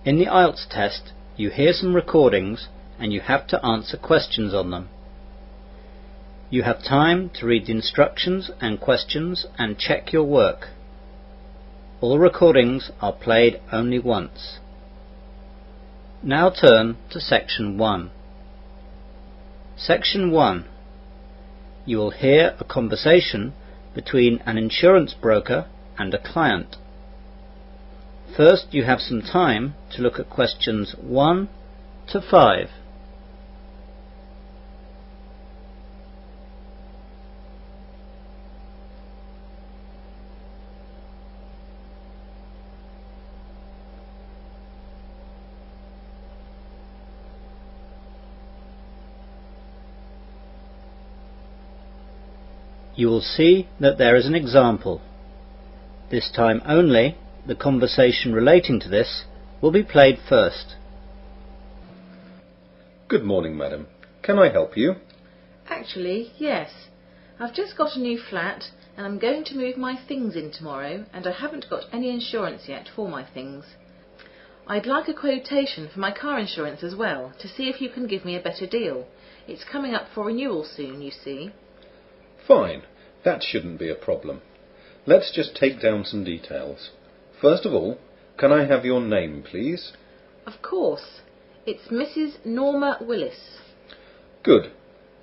In the IELTS test, you hear some recordings and you have to answer questions on them. You have time to read the instructions and questions and check your work. All recordings are played only once. Now turn to Section 1. Section 1. You will hear a conversation between an insurance broker and a client. First, you have some time to look at questions 1 to 5. You will see that there is an example. This time only, the conversation relating to this will be played first. Good morning, madam. Can I help you? Actually, yes. I've just got a new flat and I'm going to move my things in tomorrow, and I haven't got any insurance yet for my things. I'd like a quotation for my car insurance as well, to see if you can give me a better deal. It's coming up for renewal soon, you see. Fine. That shouldn't be a problem. Let's just take down some details. First of all, can I have your name, please? Of course. It's Mrs. Norma Willis. Good.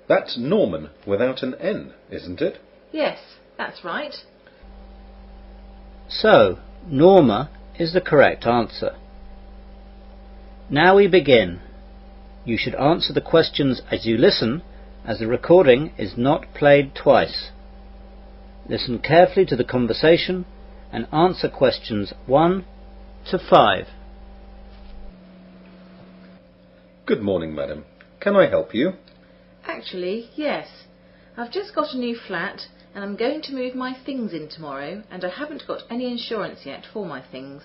That's Norman without an N, isn't it? Yes, that's right. So, Norma is the correct answer. Now we begin. You should answer the questions as you listen, as the recording is not played twice. Listen carefully to the conversation and answer questions 1 to 5. Good morning, madam. Can I help you? Actually, yes. I've just got a new flat and I'm going to move my things in tomorrow, and I haven't got any insurance yet for my things.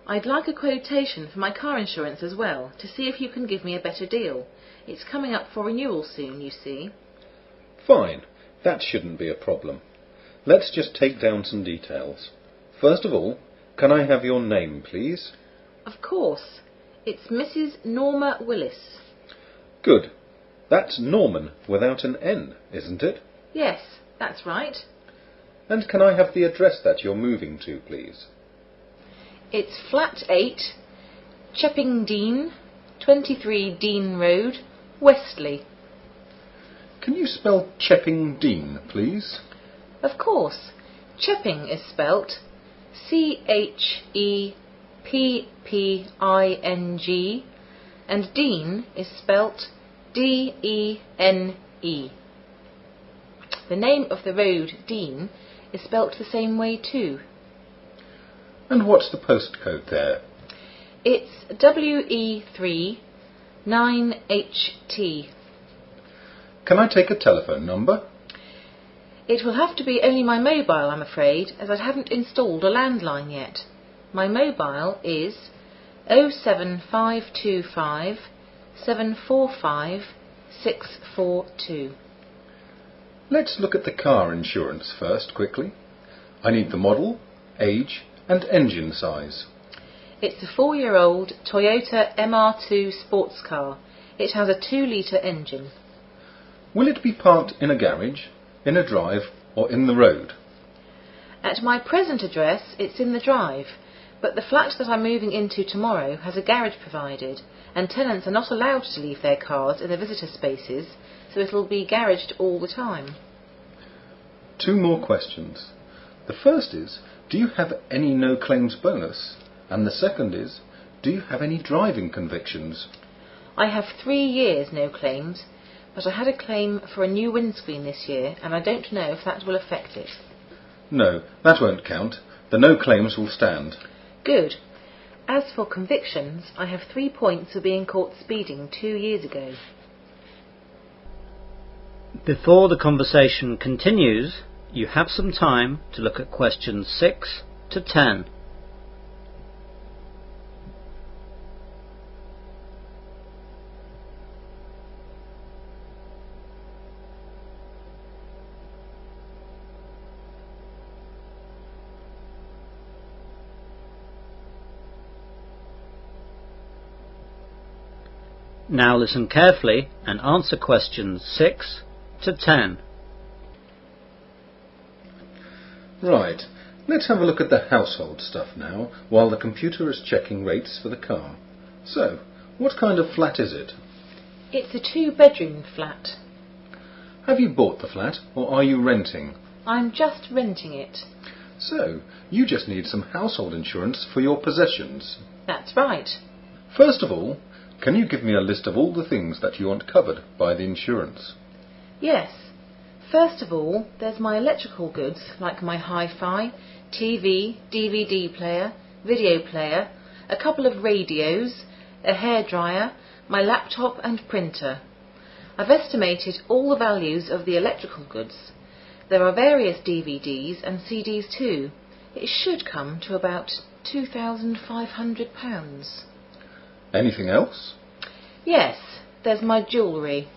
I'd like a quotation for my car insurance as well, to see if you can give me a better deal. It's coming up for renewal soon, you see. Fine. That shouldn't be a problem. Let's just take down some details. First of all, can I have your name, please? Of course. It's Mrs. Norma Willis. Good. That's Norman without an N, isn't it? Yes, that's right. And can I have the address that you're moving to, please? It's Flat 8, Chepping Dean, 23 Dean Road, Westley. Can you spell Chepping Dean, please? Of course. Chepping is spelt Chepping, and Dean is spelt Dene. The name of the road, Dean, is spelt the same way too. And what's the postcode there? It's WE3 9HT. Can I take a telephone number? It will have to be only my mobile, I'm afraid, as I haven't installed a landline yet. My mobile is 07525 745 642. Let's look at the car insurance first, quickly. I need the model, age, and engine size. It's a 4-year-old Toyota MR2 sports car. It has a 2-litre engine. Will it be parked in a garage, in a drive, or in the road? At my present address, it's in the drive, but the flat that I'm moving into tomorrow has a garage provided, and tenants are not allowed to leave their cars in the visitor spaces, so it'll be garaged all the time. 2 more questions. The first is, do you have any no claims bonus? And the second is, do you have any driving convictions? I have 3 years no claims, but I had a claim for a new windscreen this year, and I don't know if that will affect it. No, that won't count. The no claims will stand. Good. As for convictions, I have 3 points for being caught speeding 2 years ago. Before the conversation continues, you have some time to look at questions 6 to 10. Now listen carefully and answer questions 6 to 10. Right, let's have a look at the household stuff now, while the computer is checking rates for the car. So, what kind of flat is it? It's a 2-bedroom flat. Have you bought the flat, or are you renting? I'm just renting it. So, you just need some household insurance for your possessions. That's right. First of all, can you give me a list of all the things that you want covered by the insurance? Yes. First of all, there's my electrical goods, like my hi-fi, TV, DVD player, video player, a couple of radios, a hairdryer, my laptop and printer. I've estimated all the values of the electrical goods. There are various DVDs and CDs too. It should come to about £2,500. Anything else? Yes, there's my jewellery.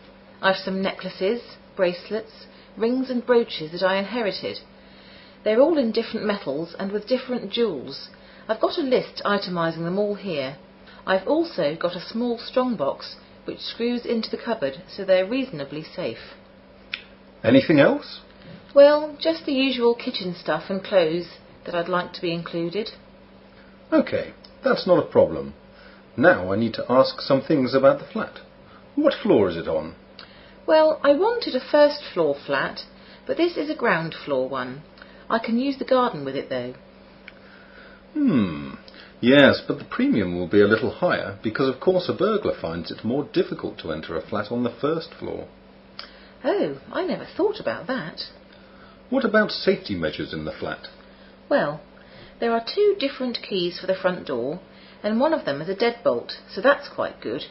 I've some necklaces, bracelets, rings and brooches that I inherited. They're all in different metals and with different jewels. I've got a list itemising them all here. I've also got a small strong box which screws into the cupboard, so they're reasonably safe. Anything else? Well, just the usual kitchen stuff and clothes that I'd like to be included. OK, that's not a problem. Now I need to ask some things about the flat. What floor is it on? Well, I wanted a first floor flat, but this is a ground floor one. I can use the garden with it though. Yes, but the premium will be a little higher because of course a burglar finds it more difficult to enter a flat on the first floor. Oh, I never thought about that. What about safety measures in the flat? Well, there are 2 different keys for the front door, and one of them is a deadbolt, so that's quite good.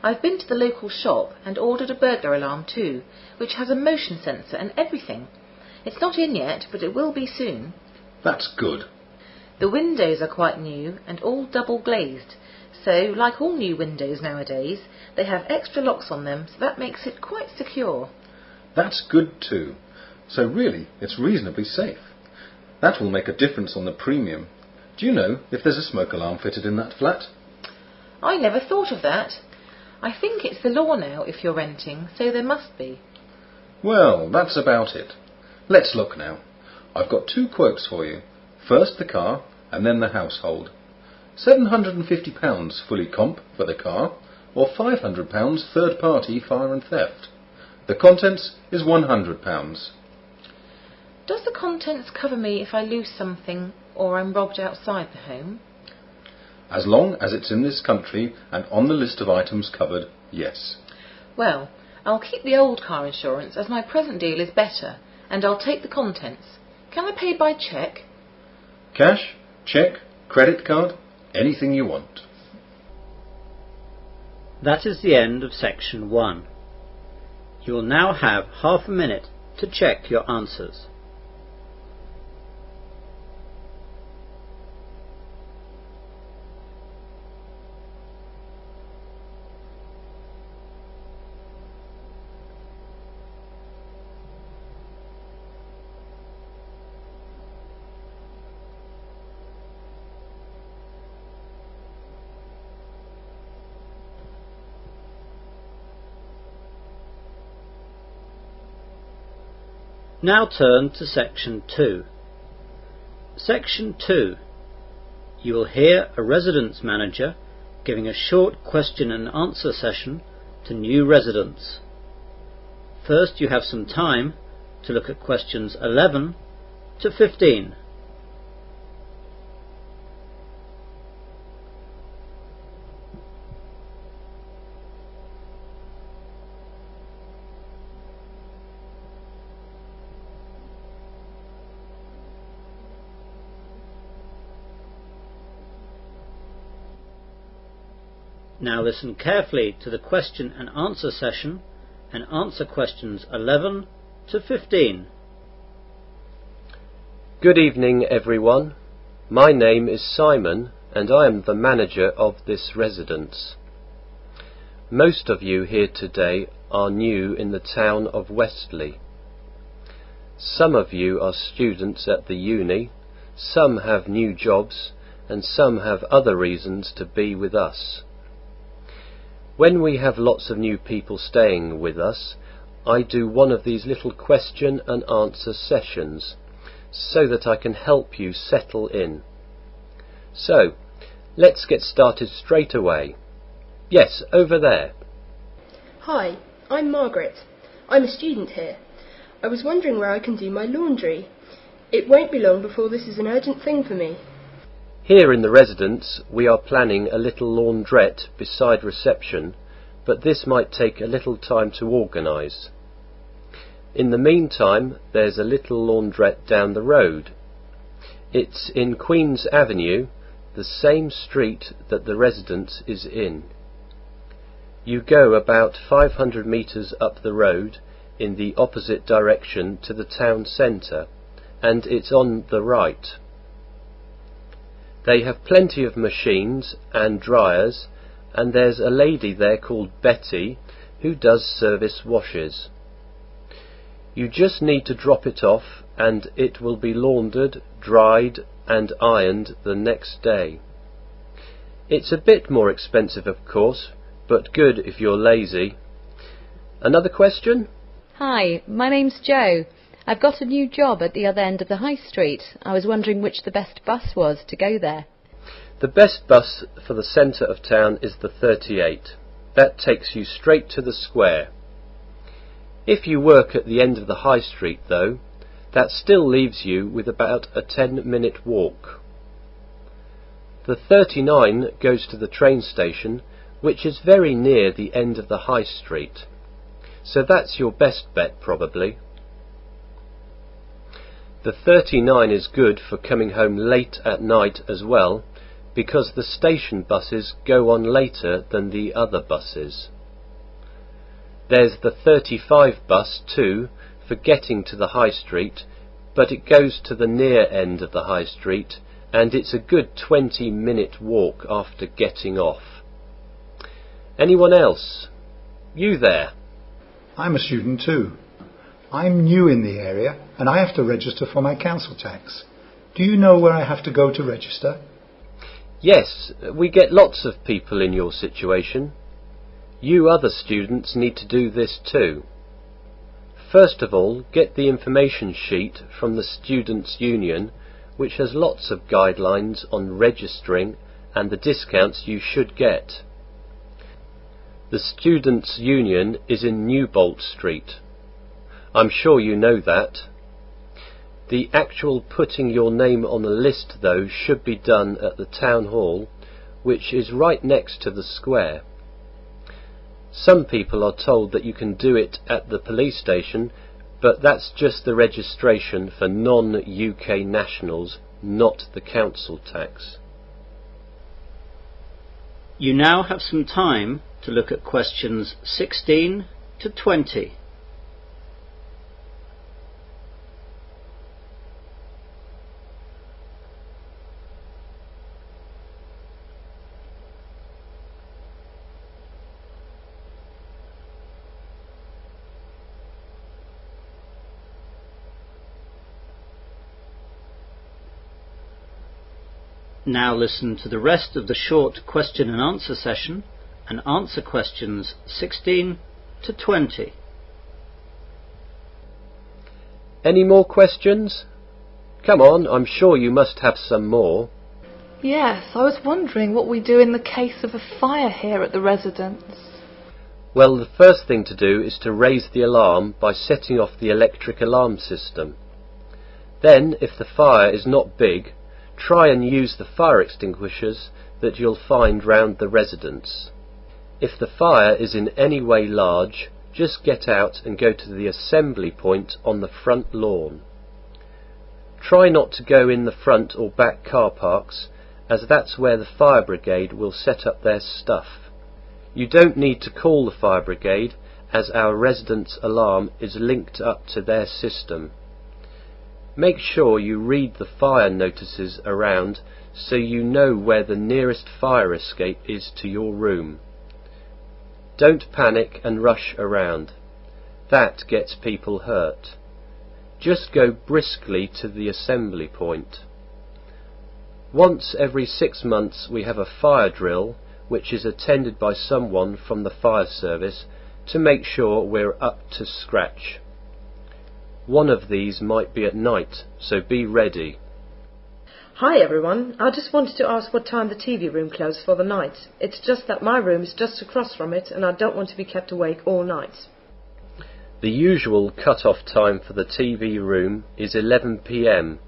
I've been to the local shop and ordered a burglar alarm too, which has a motion sensor and everything. It's not in yet, but it will be soon. That's good. The windows are quite new and all double glazed, so like all new windows nowadays, they have extra locks on them, so that makes it quite secure. That's good too. So really, it's reasonably safe. That will make a difference on the premium. Do you know if there's a smoke alarm fitted in that flat? I never thought of that. I think it's the law now if you're renting, so there must be. Well, that's about it. Let's look now. I've got 2 quotes for you. First the car, and then the household. £750 fully comp for the car, or £500 third party fire and theft. The contents is £100. Does the contents cover me if I lose something or I'm robbed outside the home? As long as it's in this country and on the list of items covered, yes. Well, I'll keep the old car insurance as my present deal is better, and I'll take the contents. Can I pay by cheque? Cash, cheque, credit card, anything you want. That is the end of section 1. You will now have half a minute to check your answers. Now turn to section 2. Section 2. You will hear a residence manager giving a short question and answer session to new residents. First you have some time to look at questions 11 to 15. Now listen carefully to the question and answer session and answer questions 11 to 15. Good evening, everyone. My name is Simon and I am the manager of this residence. Most of you here today are new in the town of Westley. Some of you are students at the uni, some have new jobs and some have other reasons to be with us. When we have lots of new people staying with us, I do one of these little question and answer sessions so that I can help you settle in. So, let's get started straight away. Yes, over there. Hi, I'm Margaret. I'm a student here. I was wondering where I can do my laundry. It won't be long before this is an urgent thing for me. Here in the residence we are planning a little laundrette beside reception, but this might take a little time to organise. In the meantime, there's a little laundrette down the road. It's in Queen's Avenue, the same street that the residence is in. You go about 500 metres up the road in the opposite direction to the town centre, and it's on the right. They have plenty of machines and dryers, and there's a lady there called Betty who does service washes. You just need to drop it off and it will be laundered, dried and ironed the next day. It's a bit more expensive of course, but good if you're lazy. Another question? Hi, my name's Jo. I've got a new job at the other end of the high street. I was wondering which the best bus was to go there. The best bus for the centre of town is the 38. That takes you straight to the square. If you work at the end of the high street though, that still leaves you with about a 10-minute walk. The 39 goes to the train station, which is very near the end of the high street. So that's your best bet probably. The 39 is good for coming home late at night as well, because the station buses go on later than the other buses. There's the 35 bus too, for getting to the high street, but it goes to the near end of the high street, and it's a good 20-minute walk after getting off. Anyone else? You there? I'm a student too. I'm new in the area and I have to register for my council tax. Do you know where I have to go to register? Yes, we get lots of people in your situation. You other students need to do this too. First of all, get the information sheet from the Students' Union, which has lots of guidelines on registering and the discounts you should get. The Students' Union is in Newbolt Street. I'm sure you know that. The actual putting your name on the list though should be done at the town hall, which is right next to the square. Some people are told that you can do it at the police station, but that's just the registration for non-UK nationals, not the council tax. You now have some time to look at questions 16 to 20. Now listen to the rest of the short question and answer session and answer questions 16 to 20. Any more questions? Come on, I'm sure you must have some more. Yes, I was wondering what we do in the case of a fire here at the residence. Well, the first thing to do is to raise the alarm by setting off the electric alarm system. Then, if the fire is not big, try and use the fire extinguishers that you'll find round the residence. If the fire is in any way large, just get out and go to the assembly point on the front lawn. Try not to go in the front or back car parks, as that's where the fire brigade will set up their stuff. You don't need to call the fire brigade, as our residence alarm is linked up to their system. Make sure you read the fire notices around so you know where the nearest fire escape is to your room. Don't panic and rush around. That gets people hurt. Just go briskly to the assembly point. Once every 6 months we have a fire drill which is attended by someone from the fire service to make sure we're up to scratch. One of these might be at night, so be ready. Hi everyone, I just wanted to ask what time the TV room closed for the night. It's just that my room is just across from it and I don't want to be kept awake all night. The usual cut-off time for the TV room is 11 p.m,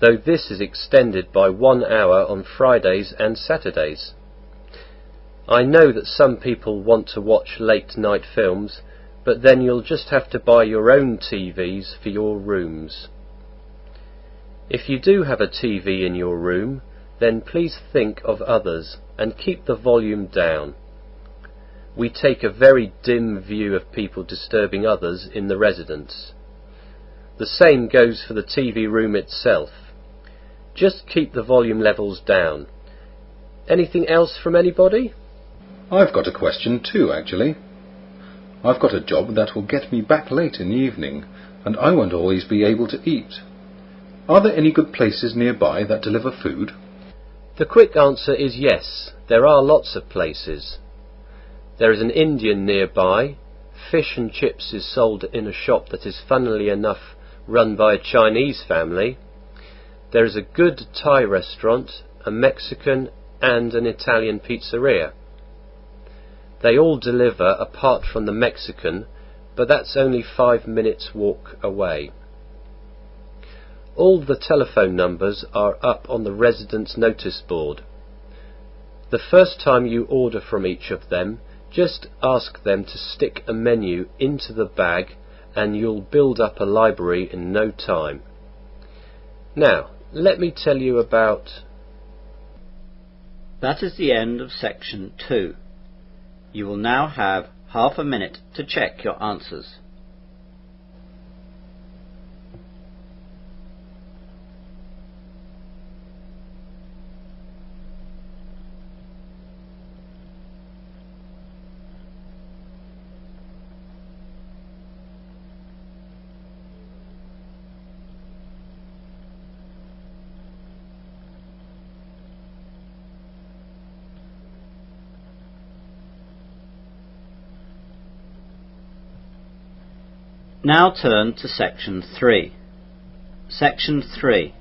though this is extended by 1 hour on Fridays and Saturdays. I know that some people want to watch late night films, but then you'll just have to buy your own TVs for your rooms. If you do have a TV in your room, then please think of others and keep the volume down. We take a very dim view of people disturbing others in the residence. The same goes for the TV room itself. Just keep the volume levels down. Anything else from anybody? I've got a question too, actually. I've got a job that will get me back late in the evening, and I won't always be able to eat. Are there any good places nearby that deliver food? The quick answer is yes, there are lots of places. There is an Indian nearby. Fish and chips is sold in a shop that is, funnily enough, run by a Chinese family. There is a good Thai restaurant, a Mexican and an Italian pizzeria. They all deliver apart from the Mexican, but that's only 5 minutes walk away. All the telephone numbers are up on the residence notice board. The first time you order from each of them, just ask them to stick a menu into the bag and you'll build up a library in no time. Now, let me tell you about... That is the end of section 2. You will now have half a minute to check your answers. Now turn to section 3. Section 3.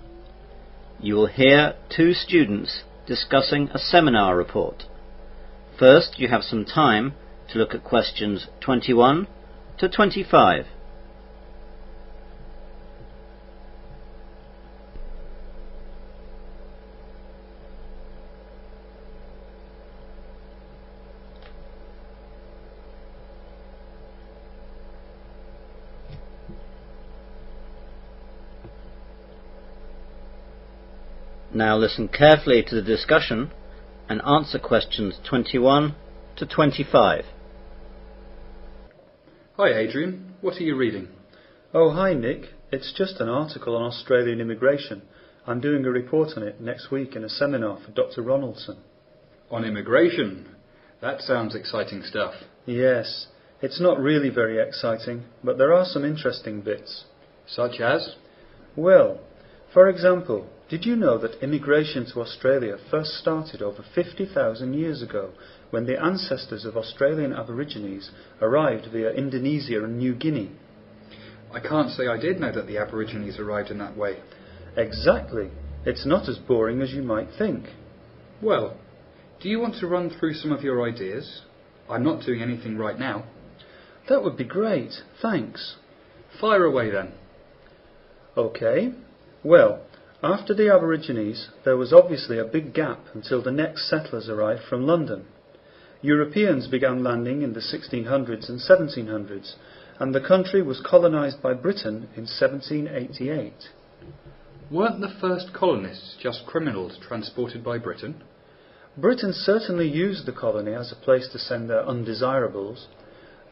You will hear 2 students discussing a seminar report. First, you have some time to look at questions 21 to 25. Now listen carefully to the discussion and answer questions 21 to 25. Hi Adrian, what are you reading? Oh, hi Nick. It's just an article on Australian immigration. I'm doing a report on it next week in a seminar for Dr. Ronaldson. On immigration? That sounds exciting stuff. Yes, it's not really very exciting, but there are some interesting bits. Such as? Well, for example, did you know that immigration to Australia first started over 50,000 years ago, when the ancestors of Australian Aborigines arrived via Indonesia and New Guinea? I can't say I did know that the Aborigines arrived in that way. Exactly. It's not as boring as you might think. Well, do you want to run through some of your ideas? I'm not doing anything right now. That would be great, thanks. Fire away then. OK. Well, after the Aborigines, there was obviously a big gap until the next settlers arrived from London. Europeans began landing in the 1600s and 1700s, and the country was colonised by Britain in 1788. Weren't the first colonists just criminals transported by Britain? Britain certainly used the colony as a place to send their undesirables.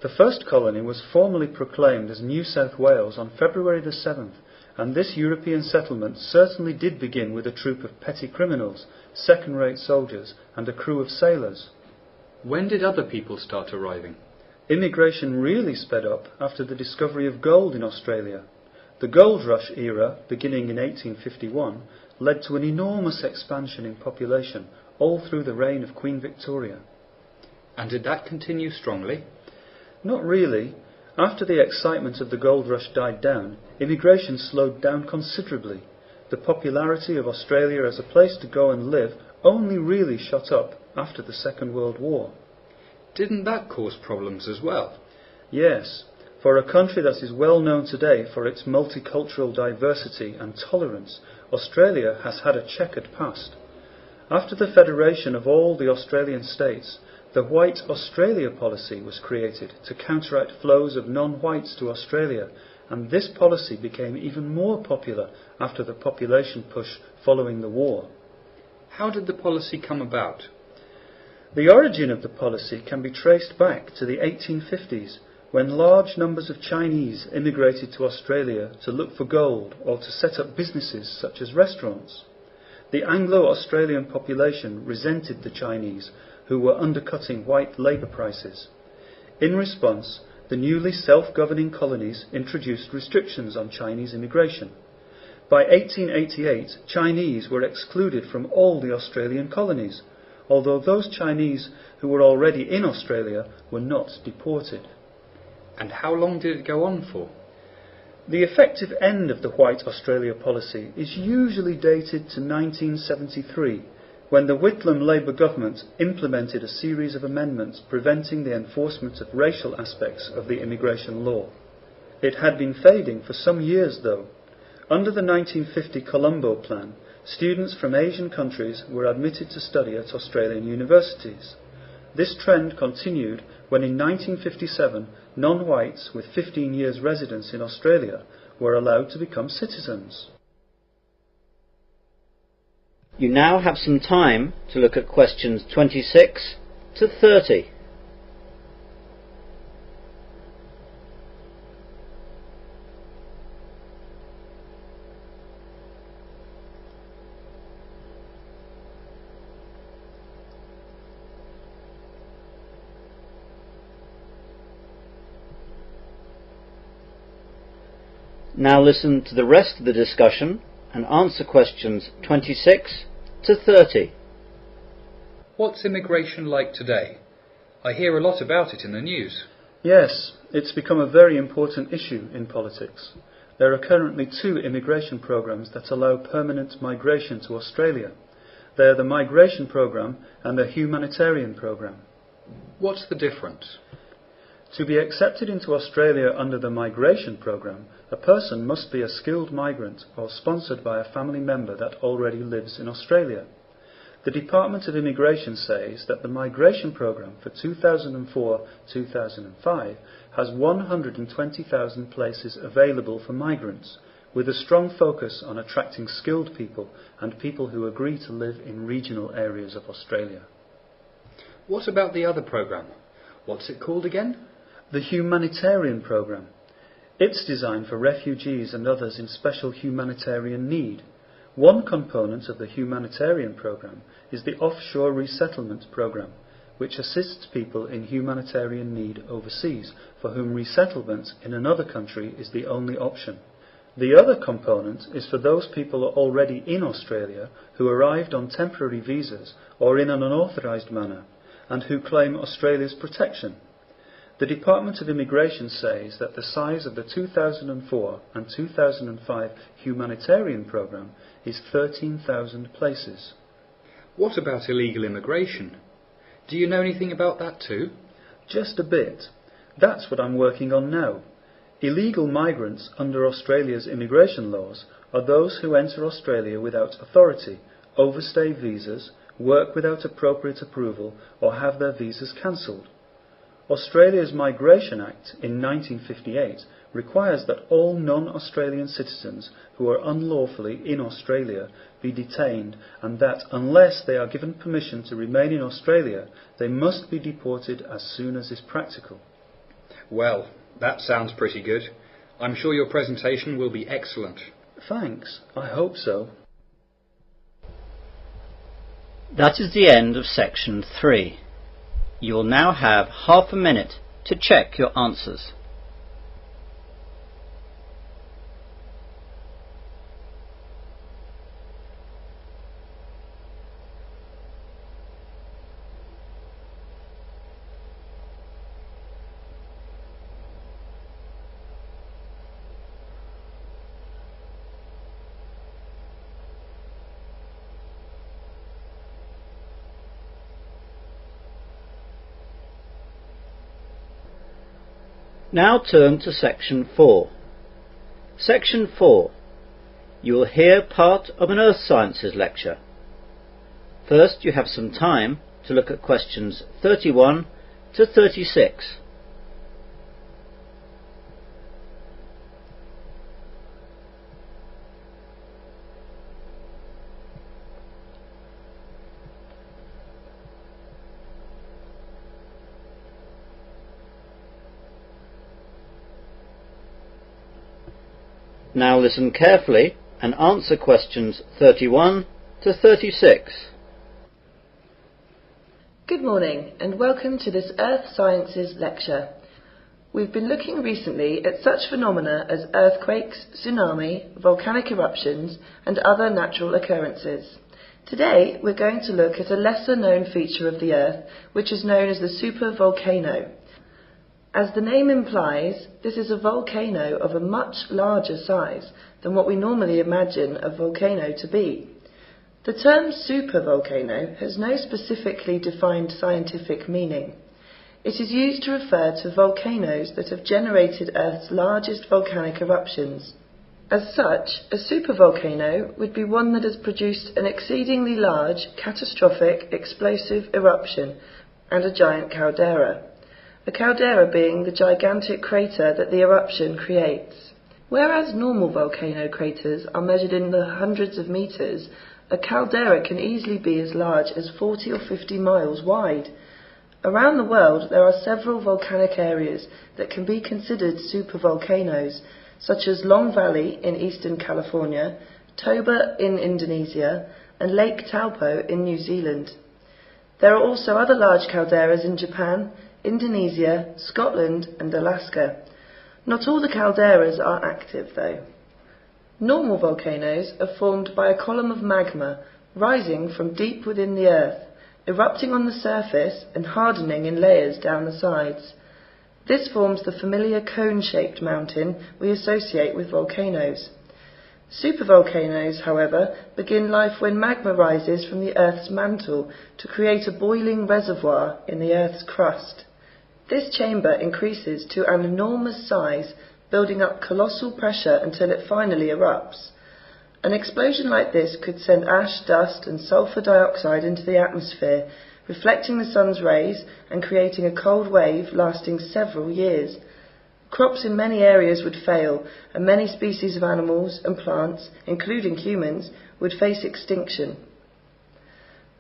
The first colony was formally proclaimed as New South Wales on February the 7th, and this European settlement certainly did begin with a troop of petty criminals, second-rate soldiers, and a crew of sailors. When did other people start arriving? Immigration really sped up after the discovery of gold in Australia. The gold rush era, beginning in 1851, led to an enormous expansion in population, all through the reign of Queen Victoria. And did that continue strongly? Not really. After the excitement of the gold rush died down, immigration slowed down considerably. The popularity of Australia as a place to go and live only really shot up after the Second World War. Didn't that cause problems as well? Yes, for a country that is well known today for its multicultural diversity and tolerance, Australia has had a checkered past. After the federation of all the Australian states, the White Australia policy was created to counteract flows of non-whites to Australia, and this policy became even more popular after the population push following the war. How did the policy come about? The origin of the policy can be traced back to the 1850s, when large numbers of Chinese immigrated to Australia to look for gold or to set up businesses such as restaurants. The Anglo-Australian population resented the Chinese, who were undercutting white labour prices. In response, the newly self-governing colonies introduced restrictions on Chinese immigration. By 1888, Chinese were excluded from all the Australian colonies, although those Chinese who were already in Australia were not deported. And how long did it go on for? The effective end of the White Australia policy is usually dated to 1973, when the Whitlam Labour government implemented a series of amendments preventing the enforcement of racial aspects of the immigration law. It had been fading for some years, though. Under the 1950 Colombo Plan, students from Asian countries were admitted to study at Australian universities. This trend continued when in 1957 non-whites with 15 years residence in Australia were allowed to become citizens. You now have some time to look at questions 26 to 30. Now listen to the rest of the discussion and answer questions 26 to 30. What's immigration like today? I hear a lot about it in the news. Yes, it's become a very important issue in politics. There are currently 2 immigration programs that allow permanent migration to Australia. They are the Migration Program and the Humanitarian Program. What's the difference? To be accepted into Australia under the Migration Program, a person must be a skilled migrant or sponsored by a family member that already lives in Australia. The Department of Immigration says that the Migration Program for 2004-2005 has 120,000 places available for migrants, with a strong focus on attracting skilled people and people who agree to live in regional areas of Australia. What about the other program? What's it called again? The Humanitarian Program. It's designed for refugees and others in special humanitarian need. One component of the Humanitarian Program is the Offshore Resettlement Program, which assists people in humanitarian need overseas, for whom resettlement in another country is the only option. The other component is for those people already in Australia who arrived on temporary visas or in an unauthorised manner, and who claim Australia's protection. The Department of Immigration says that the size of the 2004 and 2005 humanitarian program is 13,000 places. What about illegal immigration? Do you know anything about that too? Just a bit. That's what I'm working on now. Illegal migrants under Australia's immigration laws are those who enter Australia without authority, overstay visas, work without appropriate approval, or have their visas cancelled. Australia's Migration Act in 1958 requires that all non-Australian citizens who are unlawfully in Australia be detained, and that unless they are given permission to remain in Australia, they must be deported as soon as is practical. Well, that sounds pretty good. I'm sure your presentation will be excellent. Thanks, I hope so. That is the end of section 3. You will now have half a minute to check your answers. Now turn to Section 4. Section 4. You will hear part of an Earth Sciences lecture. First, you have some time to look at questions 31 to 36. Now listen carefully and answer questions 31 to 36. Good morning and welcome to this Earth Sciences lecture. We've been looking recently at such phenomena as earthquakes, tsunami, volcanic eruptions and other natural occurrences. Today we're going to look at a lesser known feature of the Earth, which is known as the supervolcano. As the name implies, this is a volcano of a much larger size than what we normally imagine a volcano to be. The term supervolcano has no specifically defined scientific meaning. It is used to refer to volcanoes that have generated Earth's largest volcanic eruptions. As such, a supervolcano would be one that has produced an exceedingly large, catastrophic, explosive eruption and a giant caldera. A caldera being the gigantic crater that the eruption creates. Whereas normal volcano craters are measured in the hundreds of meters, a caldera can easily be as large as 40 or 50 miles wide. Around the world there are several volcanic areas that can be considered supervolcanoes, such as Long Valley in eastern California, Toba in Indonesia, and Lake Taupo in New Zealand. There are also other large calderas in Japan, Indonesia, Scotland and Alaska. Not all the calderas are active though. Normal volcanoes are formed by a column of magma rising from deep within the Earth, erupting on the surface and hardening in layers down the sides. This forms the familiar cone-shaped mountain we associate with volcanoes. Supervolcanoes, however, begin life when magma rises from the Earth's mantle to create a boiling reservoir in the Earth's crust. This chamber increases to an enormous size, building up colossal pressure until it finally erupts. An explosion like this could send ash, dust and sulfur dioxide into the atmosphere, reflecting the sun's rays and creating a cold wave lasting several years. Crops in many areas would fail, and many species of animals and plants, including humans, would face extinction.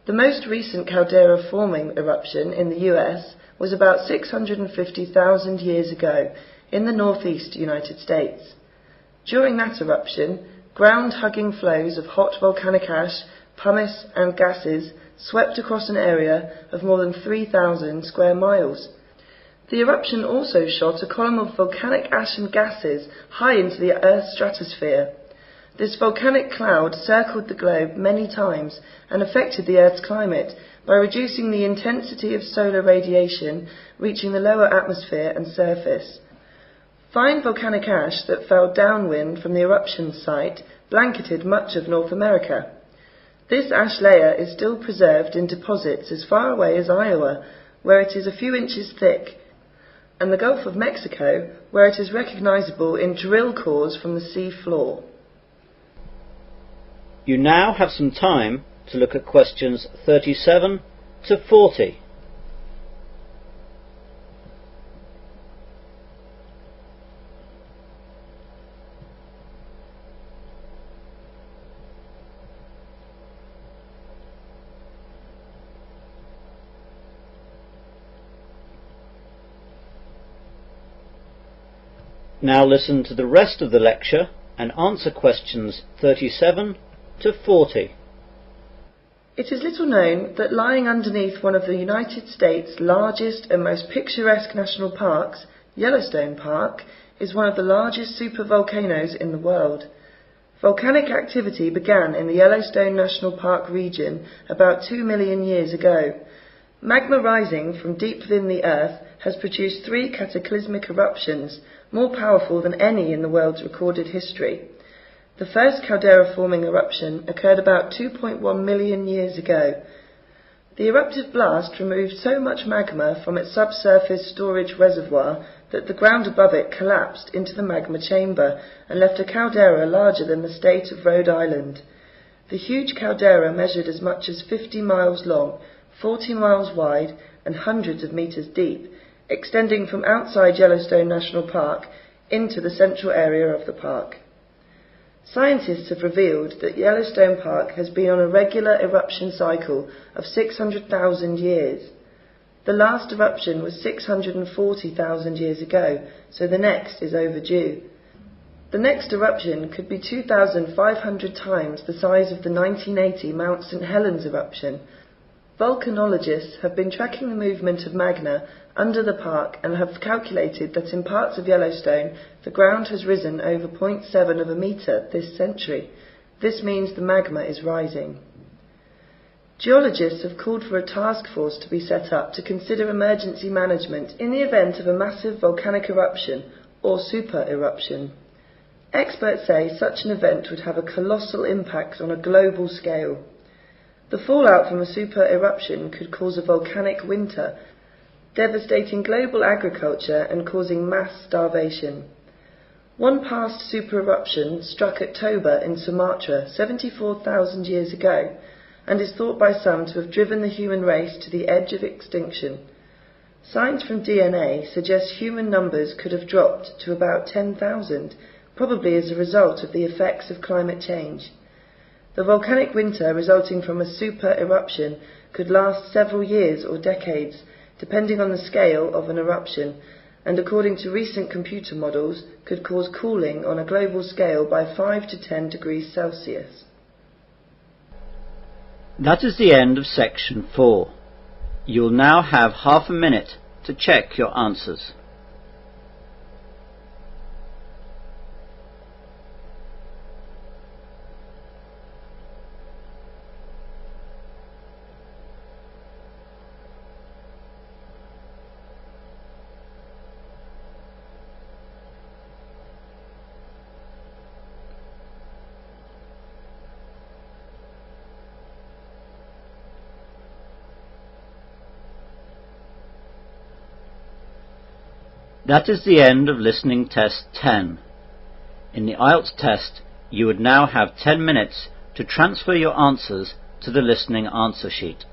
The most recent caldera-forming eruption in the US was about 650,000 years ago in the northeast United States. During that eruption, ground-hugging flows of hot volcanic ash, pumice and gases swept across an area of more than 3,000 square miles. The eruption also shot a column of volcanic ash and gases high into the Earth's stratosphere. This volcanic cloud circled the globe many times and affected the Earth's climate by reducing the intensity of solar radiation reaching the lower atmosphere and surface. Fine volcanic ash that fell downwind from the eruption site blanketed much of North America. This ash layer is still preserved in deposits as far away as Iowa, where it is a few inches thick, and the Gulf of Mexico, where it is recognizable in drill cores from the sea floor. You now have some time to look at questions 37 to 40. Now listen to the rest of the lecture and answer questions 37 to 40. It is little known that lying underneath one of the United States' largest and most picturesque national parks, Yellowstone Park, is one of the largest supervolcanoes in the world. Volcanic activity began in the Yellowstone National Park region about 2 million years ago. Magma rising from deep within the Earth has produced 3 cataclysmic eruptions, more powerful than any in the world's recorded history. The first caldera-forming eruption occurred about 2.1 million years ago. The eruptive blast removed so much magma from its subsurface storage reservoir that the ground above it collapsed into the magma chamber and left a caldera larger than the state of Rhode Island. The huge caldera measured as much as 50 miles long, 40 miles wide, and hundreds of meters deep, extending from outside Yellowstone National Park into the central area of the park. Scientists have revealed that Yellowstone Park has been on a regular eruption cycle of 600,000 years. The last eruption was 640,000 years ago, so the next is overdue. The next eruption could be 2,500 times the size of the 1980 Mount St. Helens eruption. Volcanologists have been tracking the movement of magma under the park and have calculated that in parts of Yellowstone the ground has risen over 0.7 of a metre this century. This means the magma is rising. Geologists have called for a task force to be set up to consider emergency management in the event of a massive volcanic eruption or super-eruption. Experts say such an event would have a colossal impact on a global scale. The fallout from a super-eruption could cause a volcanic winter, devastating global agriculture and causing mass starvation. One past super-eruption struck at Toba in Sumatra 74,000 years ago and is thought by some to have driven the human race to the edge of extinction. Signs from DNA suggest human numbers could have dropped to about 10,000, probably as a result of the effects of climate change. The volcanic winter resulting from a super-eruption could last several years or decades, depending on the scale of an eruption, and according to recent computer models, could cause cooling on a global scale by 5 to 10 degrees Celsius. That is the end of section 4. You'll now have half a minute to check your answers. That is the end of listening test 10. In the IELTS test, you would now have 10 minutes to transfer your answers to the listening answer sheet.